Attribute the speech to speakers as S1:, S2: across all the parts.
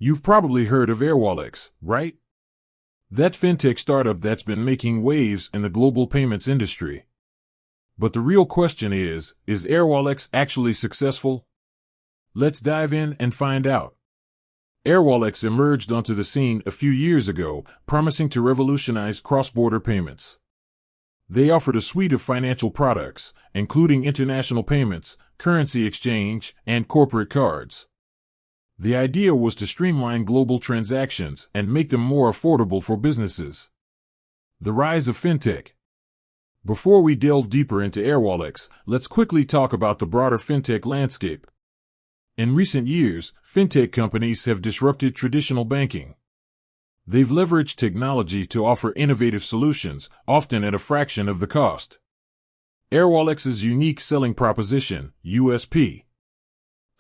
S1: You've probably heard of Airwallex, right? That fintech startup that's been making waves in the global payments industry. But the real question is Airwallex actually successful? Let's dive in and find out. Airwallex emerged onto the scene a few years ago, promising to revolutionize cross-border payments. They offered a suite of financial products, including international payments, currency exchange, and corporate cards. The idea was to streamline global transactions and make them more affordable for businesses. The rise of fintech. Before we delve deeper into Airwallex, let's quickly talk about the broader fintech landscape. In recent years, fintech companies have disrupted traditional banking. They've leveraged technology to offer innovative solutions, often at a fraction of the cost. Airwallex's unique selling proposition, USP.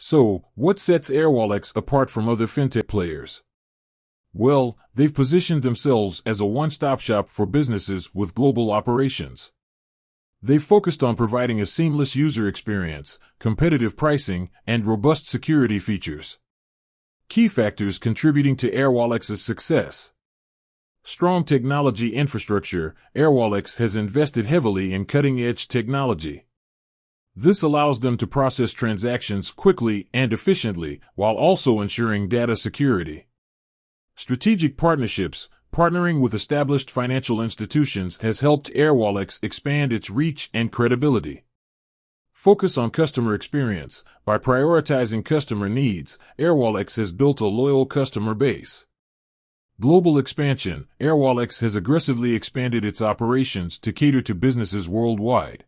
S1: So, what sets Airwallex apart from other fintech players? Well, they've positioned themselves as a one-stop shop for businesses with global operations. They've focused on providing a seamless user experience, competitive pricing, and robust security features. Key factors contributing to Airwallex's success. Strong technology infrastructure. Airwallex has invested heavily in cutting-edge technology. This allows them to process transactions quickly and efficiently, while also ensuring data security. Strategic partnerships. Partnering with established financial institutions has helped Airwallex expand its reach and credibility. Focus on customer experience. By prioritizing customer needs, Airwallex has built a loyal customer base. Global expansion. Airwallex has aggressively expanded its operations to cater to businesses worldwide.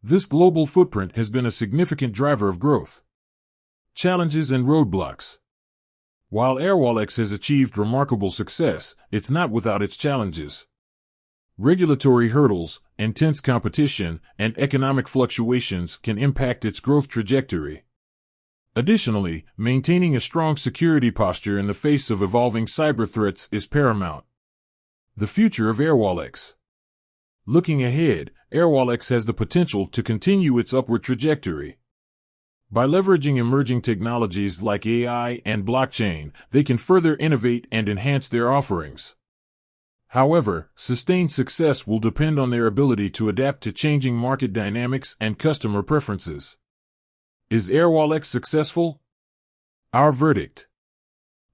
S1: This global footprint has been a significant driver of growth. Challenges and roadblocks. While Airwallex has achieved remarkable success, it's not without its challenges. Regulatory hurdles, intense competition, and economic fluctuations can impact its growth trajectory. Additionally, maintaining a strong security posture in the face of evolving cyber threats is paramount. The future of Airwallex. Looking ahead, Airwallex has the potential to continue its upward trajectory. By leveraging emerging technologies like AI and blockchain, they can further innovate and enhance their offerings. However, sustained success will depend on their ability to adapt to changing market dynamics and customer preferences. Is Airwallex successful? Our verdict.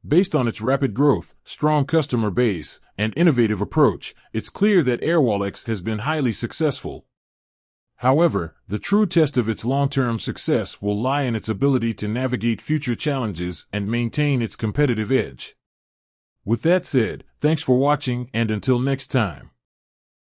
S1: Based on its rapid growth, strong customer base, and innovative approach, it's clear that Airwallex has been highly successful. However, the true test of its long-term success will lie in its ability to navigate future challenges and maintain its competitive edge. With that said, thanks for watching, and until next time.